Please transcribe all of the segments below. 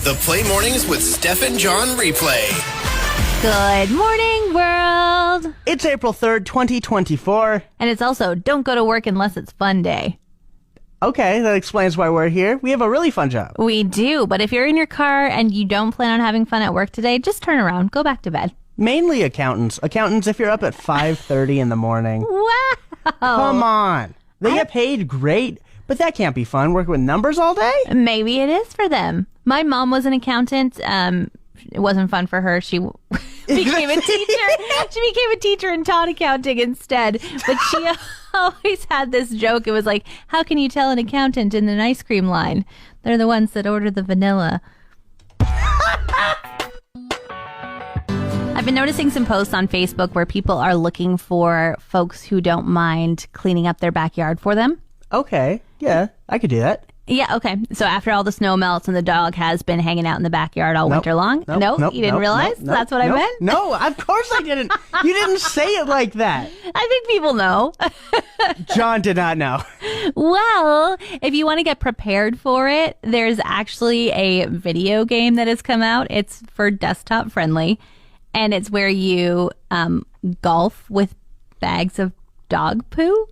The Play Mornings with Steph and John replay. Good morning, world. It's April 3rd, 2024. And it's also don't go to work unless it's fun day. Okay, that explains why we're here. We have a really fun job. We do, but if you're in your car and you don't plan on having fun at work today, just turn around, go back to bed. Mainly accountants. Accountants, if you're up at 5:30 in the morning. Wow. Come on. They get paid great, but that can't be fun, working with numbers all day? Maybe it is for them. My mom was an accountant. It wasn't fun for her. She became a teacher. She became a teacher and taught accounting instead. But she always had this joke. It was like, how can you tell an accountant in an ice cream line? They're the ones that order the vanilla. I've been noticing some posts on Facebook where people are looking for folks who don't mind cleaning up their backyard for them. Okay, yeah, I could do that. Yeah, okay. So after all the snow melts and the dog has been hanging out in the backyard all winter long? You didn't realize? That's what I meant? No, of course I didn't. You didn't say it like that. I think people know. John did not know. Well, if you want to get prepared for it, there's actually a video game that has come out. It's for desktop friendly, and it's where you golf with bags of dog poo.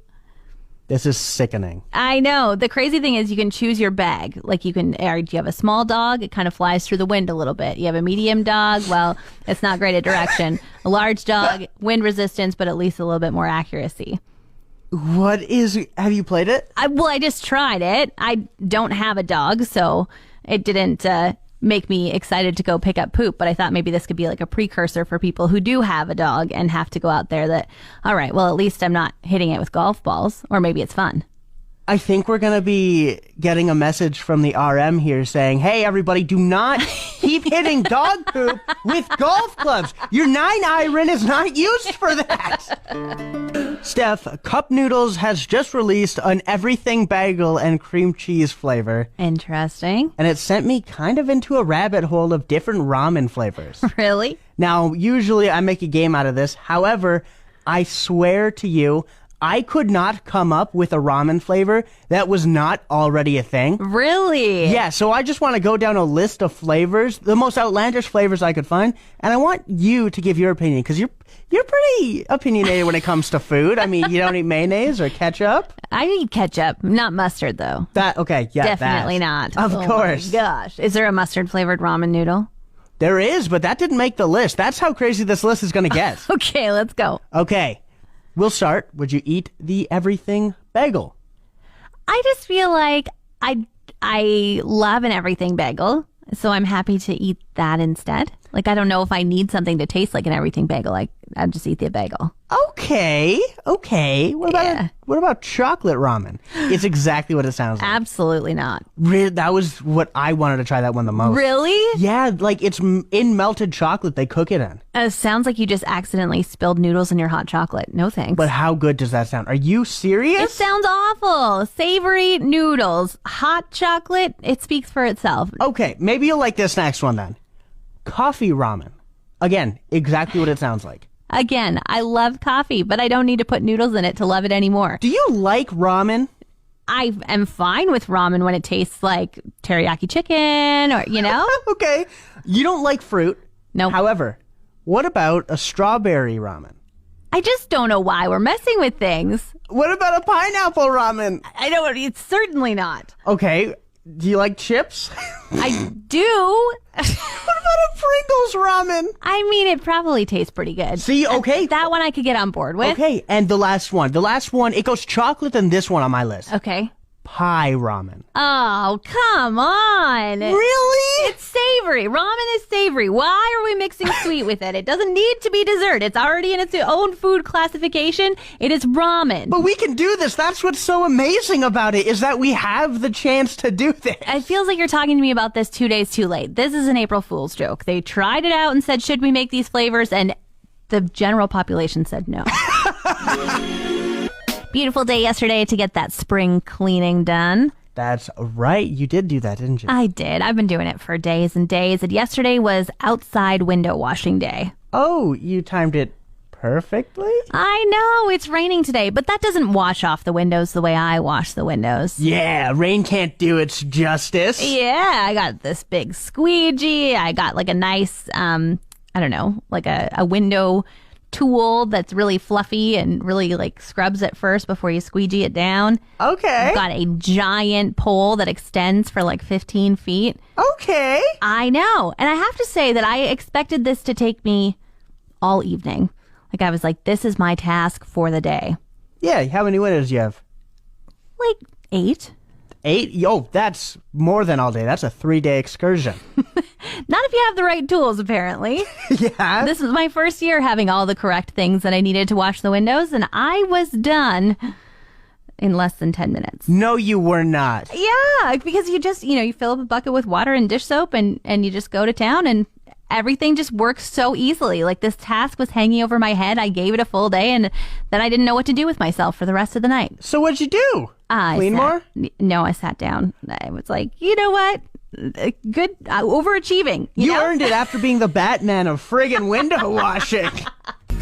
This is sickening. I know. The crazy thing is you can choose your bag. Like do you have a small dog? It kind of flies through the wind a little bit. You have a medium dog? Well, it's not great at direction. A large dog, wind resistance, but at least a little bit more accuracy. Have you played it? I just tried it. I don't have a dog, so it didn't make me excited to go pick up poop, but I thought maybe this could be like a precursor for people who do have a dog and have to go out there all right, well, at least I'm not hitting it with golf balls, or maybe it's fun. I think we're going to be getting a message from the RM here saying, hey, everybody, do not keep hitting dog poop with golf clubs. Your 9-iron is not used for that. Steph, Cup Noodles has just released an everything bagel and cream cheese flavor. Interesting. And it sent me kind of into a rabbit hole of different ramen flavors. Really? Now, usually I make a game out of this. However, I swear to you, I could not come up with a ramen flavor that was not already a thing. Really? Yeah, so I just want to go down a list of flavors, the most outlandish flavors I could find, and I want you to give your opinion, because you're pretty opinionated when it comes to food. I mean, you don't eat mayonnaise or ketchup? I eat ketchup, not mustard, though. Definitely not. Of course. My gosh. Is there a mustard-flavored ramen noodle? There is, but that didn't make the list. That's how crazy this list is going to get. Okay, let's go. Okay. We'll start. Would you eat the everything bagel? I just feel like I love an everything bagel, so I'm happy to eat that instead. Like, I don't know if I need something to taste like an everything bagel. I'd just eat the bagel. Okay. What about chocolate ramen? It's exactly what it sounds like. Absolutely not. That was what I wanted to try that one the most. Really? Yeah, like it's in melted chocolate they cook it in. Sounds like you just accidentally spilled noodles in your hot chocolate. No thanks. But how good does that sound? Are you serious? It sounds awful. Savory noodles, hot chocolate, it speaks for itself. Okay, maybe you'll like this next one then. Coffee ramen. Again, exactly what it sounds like. Again, I love coffee, but I don't need to put noodles in it to love it anymore. Do you like ramen? I am fine with ramen when it tastes like teriyaki chicken or, Okay. You don't like fruit. No. However, what about a strawberry ramen? I just don't know why we're messing with things. What about a pineapple ramen? I don't, it's certainly not. Okay. Do you like chips? I do. What about a Pringles ramen? I mean, it probably tastes pretty good. See, okay. That one I could get on board with. Okay, and the last one, it goes chocolate than this one on my list. Okay. Pie ramen. Oh, come on. Really? It's savory. Ramen is savory. Why are we mixing sweet with it? It doesn't need to be dessert. It's already in its own food classification. It is ramen. But we can do this. That's what's so amazing about it, is that we have the chance to do this. It feels like you're talking to me about this 2 days too late. This is an April Fool's joke. They tried it out and said, should we make these flavors? And the general population said no. Beautiful day yesterday to get that spring cleaning done. That's right. You did do that, didn't you? I did. I've been doing it for days and days. And yesterday was outside window washing day. Oh, you timed it perfectly. I know, it's raining today, but that doesn't wash off the windows the way I wash the windows. Yeah, rain can't do its justice. Yeah, I got this big squeegee. I got like a nice, I don't know, like a window tool that's really fluffy and really like scrubs it first before you squeegee it down. Okay. I've got a giant pole that extends for like 15 feet. Okay. I know. And I have to say that I expected this to take me all evening. Like I was like, this is my task for the day. Yeah, how many windows do you have? Like 8. 8? Yo, that's more than all day. That's a 3-day excursion. Not if you have the right tools, apparently. Yeah. This was my first year having all the correct things that I needed to wash the windows, and I was done in less than 10 minutes. No, you were not. Yeah, because you just, you fill up a bucket with water and dish soap and you just go to town and everything just works so easily. Like this task was hanging over my head. I gave it a full day and then I didn't know what to do with myself for the rest of the night. So what'd you do? Clean more? No, I sat down. I was like, you know what? Good, overachieving. You know? earned it after being the Batman of friggin' window washing.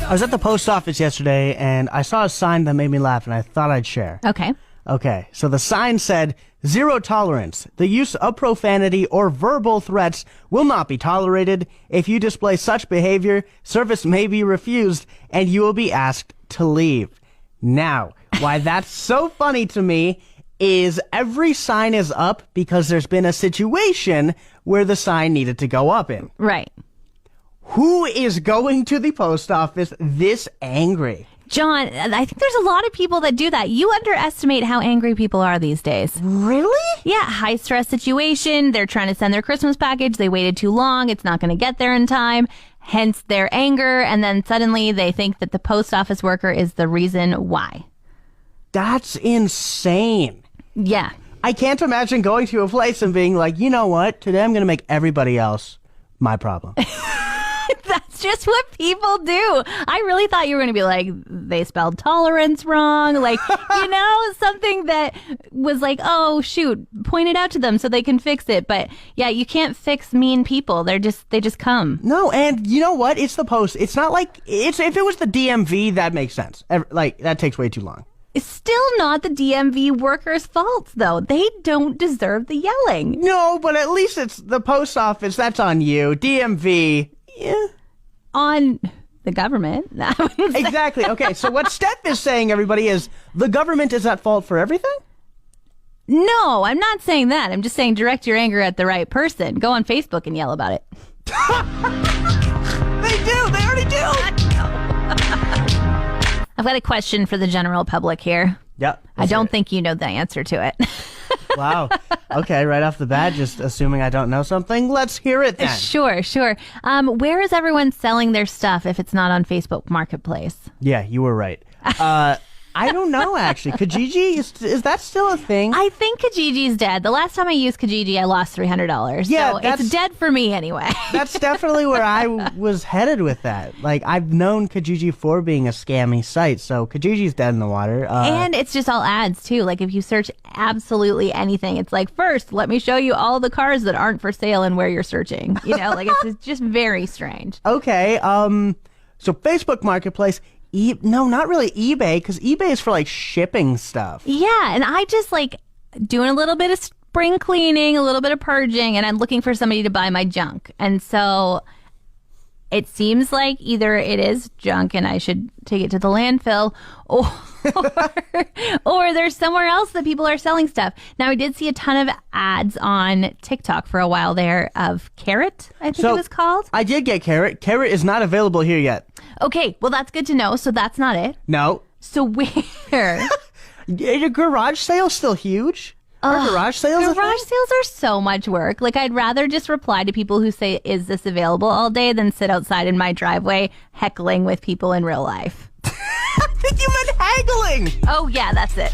I was at the post office yesterday and I saw a sign that made me laugh and I thought I'd share. Okay. Okay, so the sign said, "Zero tolerance. The use of profanity or verbal threats will not be tolerated. If you display such behavior, service may be refused and you will be asked to leave." Now, why that's so funny to me is every sign is up because there's been a situation where the sign needed to go up in. Right. Who is going to the post office this angry? John, I think there's a lot of people that do that. You underestimate how angry people are these days. Really? Yeah, high stress situation. They're trying to send their Christmas package. They waited too long. It's not going to get there in time. Hence their anger. And then suddenly they think that the post office worker is the reason why. That's insane. Yeah. I can't imagine going to a place and being like, you know what? Today I'm going to make everybody else my problem. That's just what people do. I really thought you were going to be like, they spelled tolerance wrong. Like, something that was like, oh, shoot, point it out to them so they can fix it. But yeah, you can't fix mean people. They just come. No, and you know what? It's the post. It's not like, if it was the DMV, that makes sense. Like, that takes way too long. It's still not the DMV workers' fault, though. They don't deserve the yelling. No, but at least it's the post office. That's on you. DMV, yeah. On the government. Exactly. Okay, so what Steph is saying, everybody, is the government is at fault for everything? No, I'm not saying that. I'm just saying direct your anger at the right person. Go on Facebook and yell about it. They do. They already do. I've got a question for the general public here. Yep. I don't think you know the answer to it. Wow. Okay, right off the bat, just assuming I don't know something. Let's hear it then. Sure. Where is everyone selling their stuff if it's not on Facebook Marketplace? Yeah, you were right. I don't know, actually. Kijiji, is that still a thing? I think Kijiji's dead. The last time I used Kijiji, I lost $300. Yeah, so it's dead for me anyway. That's definitely where I was headed with that. Like, I've known Kijiji for being a scammy site, so Kijiji's dead in the water. And it's just all ads, too. Like, if you search absolutely anything, it's like, first, let me show you all the cars that aren't for sale and where you're searching. It's just very strange. Okay, so Facebook Marketplace... no, not really eBay, because eBay is for, like, shipping stuff. Yeah, and I just, doing a little bit of spring cleaning, a little bit of purging, and I'm looking for somebody to buy my junk. And so it seems like either it is junk and I should take it to the landfill, or there's somewhere else that people are selling stuff. Now, I did see a ton of ads on TikTok for a while there of Carrot, I think it was called. I did get Carrot. Carrot is not available here yet. Okay, well, that's good to know. So that's not it. No. So where? Your garage sale's still huge? Are garage sales a thing? Garage sales are so much work. Like, I'd rather just reply to people who say, is this available all day, than sit outside in my driveway heckling with people in real life. I think you meant haggling. Oh, yeah, that's it.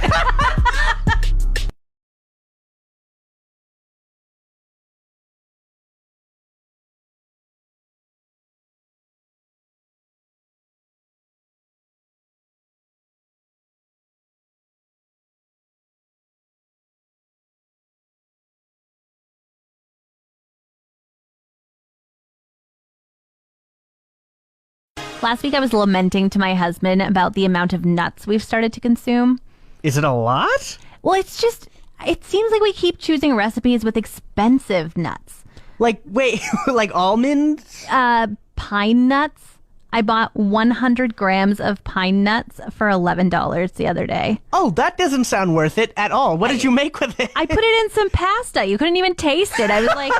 Last week I was lamenting to my husband about the amount of nuts we've started to consume. Is it a lot? Well, it seems like we keep choosing recipes with expensive nuts. Like, wait, like almonds? Pine nuts. I bought 100 grams of pine nuts for $11 the other day. Oh, that doesn't sound worth it at all. What did you make with it? I put it in some pasta. You couldn't even taste it. I was like,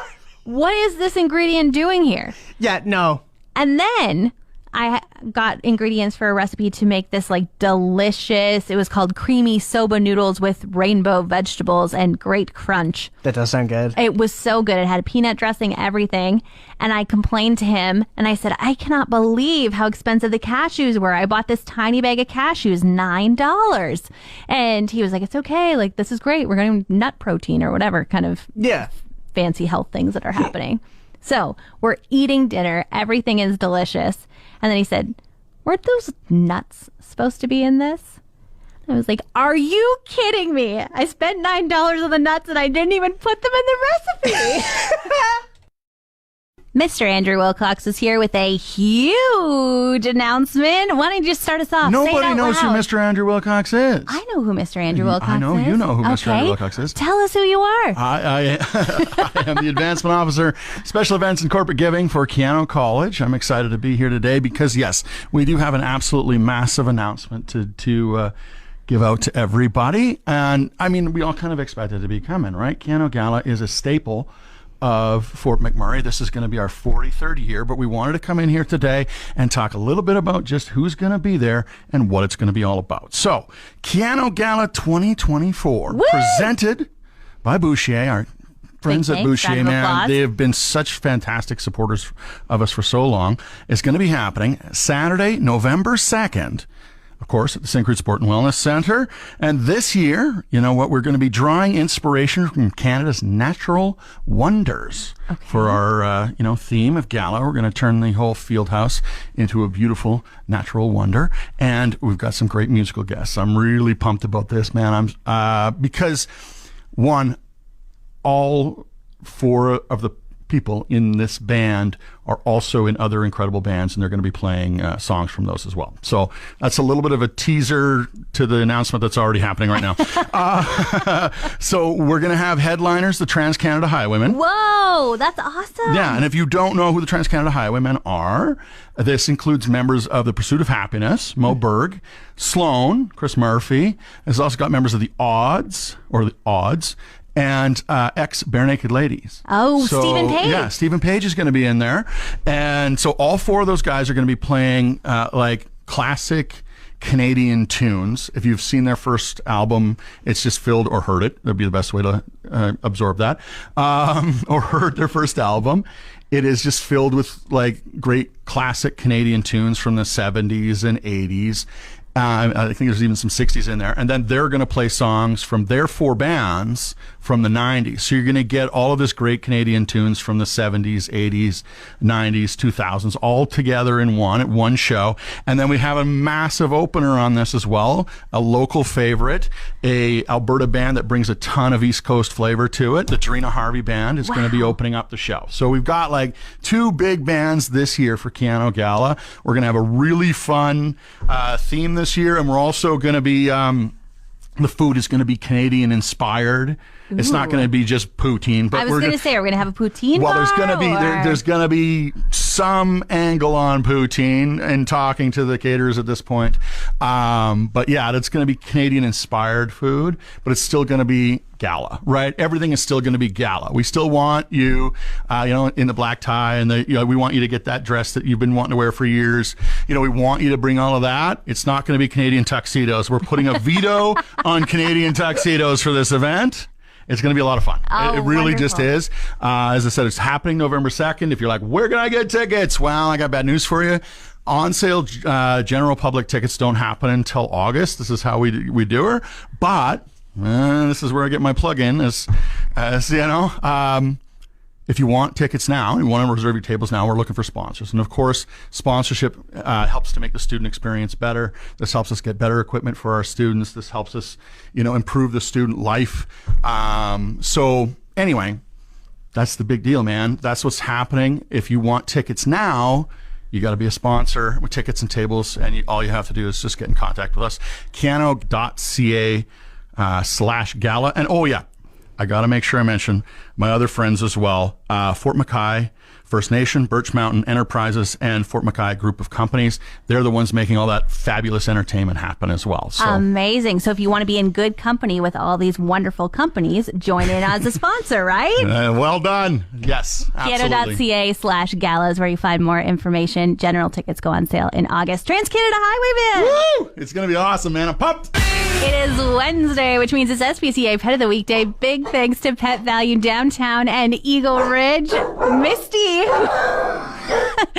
what is this ingredient doing here? Yeah, no. And then I got ingredients for a recipe to make this like delicious, it was called creamy soba noodles with rainbow vegetables and great crunch. That does sound good. It was so good. It had peanut dressing, everything. And I complained to him and I said, I cannot believe how expensive the cashews were. I bought this tiny bag of cashews, $9. And he was like, it's okay. Like, this is great. We're going to nut protein or whatever kind of fancy health things that are happening. So we're eating dinner. Everything is delicious. And then he said, weren't those nuts supposed to be in this? I was like, are you kidding me? I spent $9 on the nuts and I didn't even put them in the recipe. Mr. Andrew Wilcox is here with a huge announcement. Why don't you just start us off? Nobody knows who Mr. Andrew Wilcox is. I know who Mr. Andrew Wilcox is. I know you know who Mr. Andrew Wilcox is. Tell us who you are. I am the Advancement Officer, Special Events and Corporate Giving for Keyano College. I'm excited to be here today because, yes, we do have an absolutely massive announcement to give out to everybody. And, I mean, we all kind of expected it to be coming, right? Keyano Gala is a staple of Fort McMurray. This is going to be our 43rd year, but we wanted to come in here today and talk a little bit about just who's going to be there and what it's going to be all about. So, Keyano Gala 2024, presented by Boucher, our friends at Boucher, man. They have been such fantastic supporters of us for so long. It's going to be happening Saturday, November 2nd. Of course, at the St. Croix Sport and Wellness Center. And this year, you know what, we're going to be drawing inspiration from Canada's natural wonders for our, theme of gala. We're going to turn the whole field house into a beautiful natural wonder. And we've got some great musical guests. I'm really pumped about this, man. Because one, all four of the people in this band are also in other incredible bands, and they're going to be playing songs from those as well. So that's a little bit of a teaser to the announcement that's already happening right now. So we're going to have headliners, the Trans-Canada Highwaymen. Whoa, that's awesome. Yeah, and if you don't know who the Trans-Canada Highwaymen are, this includes members of the Pursuit of Happiness, Mo Berg, Sloan, Chris Murphy. It's also got members of the Odds, and ex-Bare Naked Ladies. Oh, so, Stephen Page. Yeah, Stephen Page is going to be in there. And so all four of those guys are going to be playing like classic Canadian tunes. If you've seen their first album, it's just filled, or heard it, that'd be the best way to absorb that, or heard their first album. It is just filled with like great classic Canadian tunes from the 70s and 80s. I think there's even some 60s in there. And then they're going to play songs from their four bands from the 90s. So you're going to get all of this great Canadian tunes from the 70s, 80s, 90s, 2000s, all together in one show. And then we have a massive opener on this as well, a local favorite, a Alberta band that brings a ton of East Coast flavor to it. The Drina Harvey Band is going to be opening up the show. So we've got like two big bands this year for Keyano Gala. We're going to have a really fun theme this year, and we're also going to be the food is going to be Canadian inspired. Ooh. It's not going to be just poutine, but I was going to say, are we going to have a poutine bar? There's going to be there's going to be some angle on poutine and talking to the caterers at this point. But yeah, that's going to be Canadian inspired food, but it's still going to be gala, right? Everything is still going to be gala. We still want you, in the black tie, and we want you to get that dress that you've been wanting to wear for years. We want you to bring all of that. It's not going to be Canadian tuxedos. We're putting a veto on Canadian tuxedos for this event. It's going to be a lot of fun. It really just is. As I said, it's happening November 2nd. If you're like, where can I get tickets? Well, I got bad news for you. On sale general public tickets don't happen until August. This is how we do her. But this is where I get my plug in. If you want tickets now, you want to reserve your tables now, we're looking for sponsors. And of course, sponsorship helps to make the student experience better. This helps us get better equipment for our students. This helps us, improve the student life. So anyway, that's the big deal, man. That's what's happening. If you want tickets now, you got to be a sponsor with tickets and tables, and all you have to do is just get in contact with us. Keyano.ca /gala. And oh yeah, I got to make sure I mention my other friends as well. Fort Mackay First Nation, Birch Mountain Enterprises, and Fort Mackay Group of Companies. They're the ones making all that fabulous entertainment happen as well. So. Amazing. So if you want to be in good company with all these wonderful companies, join in as a sponsor, right? Well done. Yes, absolutely. Keyano.ca /gala is where you find more information. General tickets go on sale in August. Trans-Canada Highwayman. Woo! It's going to be awesome, man. I'm pumped. It is Wednesday, which means it's SPCA Pet of the Weekday. Big thanks to Pet Value Downtown and Eagle Ridge. Misty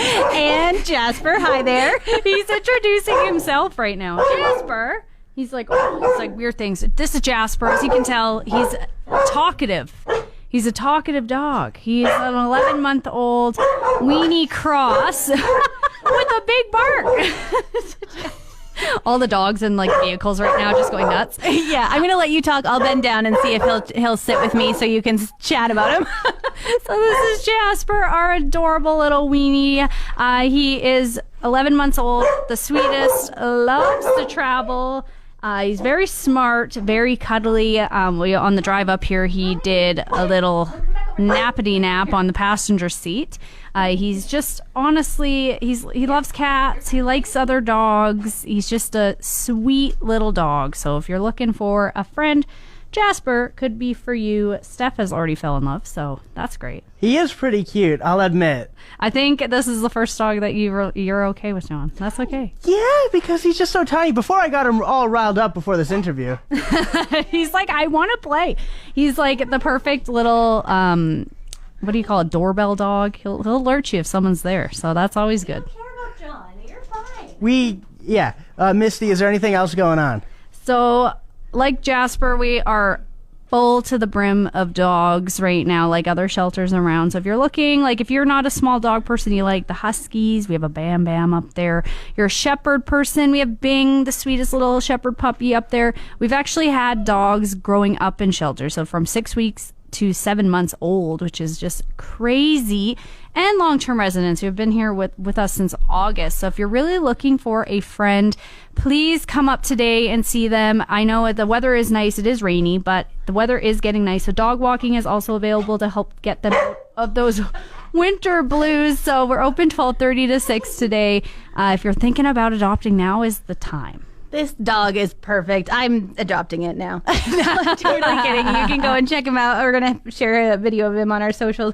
and Jasper. Hi there. He's introducing himself right now. Jasper. He's like weird things. This is Jasper. As you can tell, he's talkative. He's a talkative dog. He's an 11-month-old weenie cross with a big bark. All the dogs in like vehicles right now just going nuts. Yeah, I'm gonna let you talk. I'll bend down and see if he'll sit with me so you can chat about him. So this is Jasper, our adorable little weenie. He is 11 months old, the sweetest, loves to travel. He's very smart, very cuddly. On the drive up here, he did a little nappity nap on the passenger seat. He's just, honestly, he loves cats. He likes other dogs. He's just a sweet little dog. So if you're looking for a friend, Jasper could be for you. Steph has already fell in love, so that's great. He is pretty cute, I'll admit. I think this is the first dog that you're okay with, John. That's okay. Yeah, because he's just so tiny. Before I got him all riled up before this interview. He's like, I want to play. He's like the perfect little, what do you call it, doorbell dog? He'll alert you if someone's there, so that's always good. I don't care about John. You're fine. Misty, is there anything else going on? So, like Jasper, we are full to the brim of dogs right now, like other shelters around. So if you're looking, like if you're not a small dog person, you like the Huskies, we have a Bam Bam up there. You're a shepherd person, we have Bing, the sweetest little shepherd puppy up there. We've actually had dogs growing up in shelters, so from 6 weeks to 7 months old, which is just crazy, and long-term residents who have been here with us since August. So if you're really looking for a friend, please come up today and see them. I know the weather is nice. It is rainy, but the weather is getting nice. So dog walking is also available to help get them out of those winter blues. So we're open 12:30 to 6 today. If you're thinking about adopting, now is the time. This dog is perfect. I'm adopting it now. No, I'm totally kidding. You can go and check him out. We're going to share a video of him on our socials.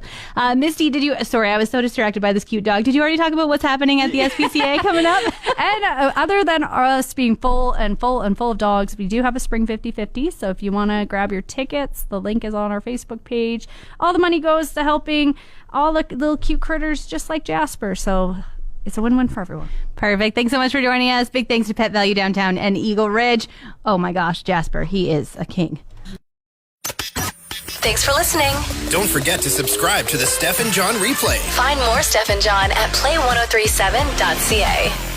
Misty, sorry, I was so distracted by this cute dog. Did you already talk about what's happening at the SPCA coming up? And other than us being full of dogs, we do have a Spring 50/50. So if you want to grab your tickets, the link is on our Facebook page. All the money goes to helping all the little cute critters just like Jasper. So it's a win-win for everyone. Perfect. Thanks so much for joining us. Big thanks to Pet Value Downtown and Eagle Ridge. Oh my gosh, Jasper, he is a king. Thanks for listening. Don't forget to subscribe to the Steph and John replay. Find more Steph and John at play1037.ca.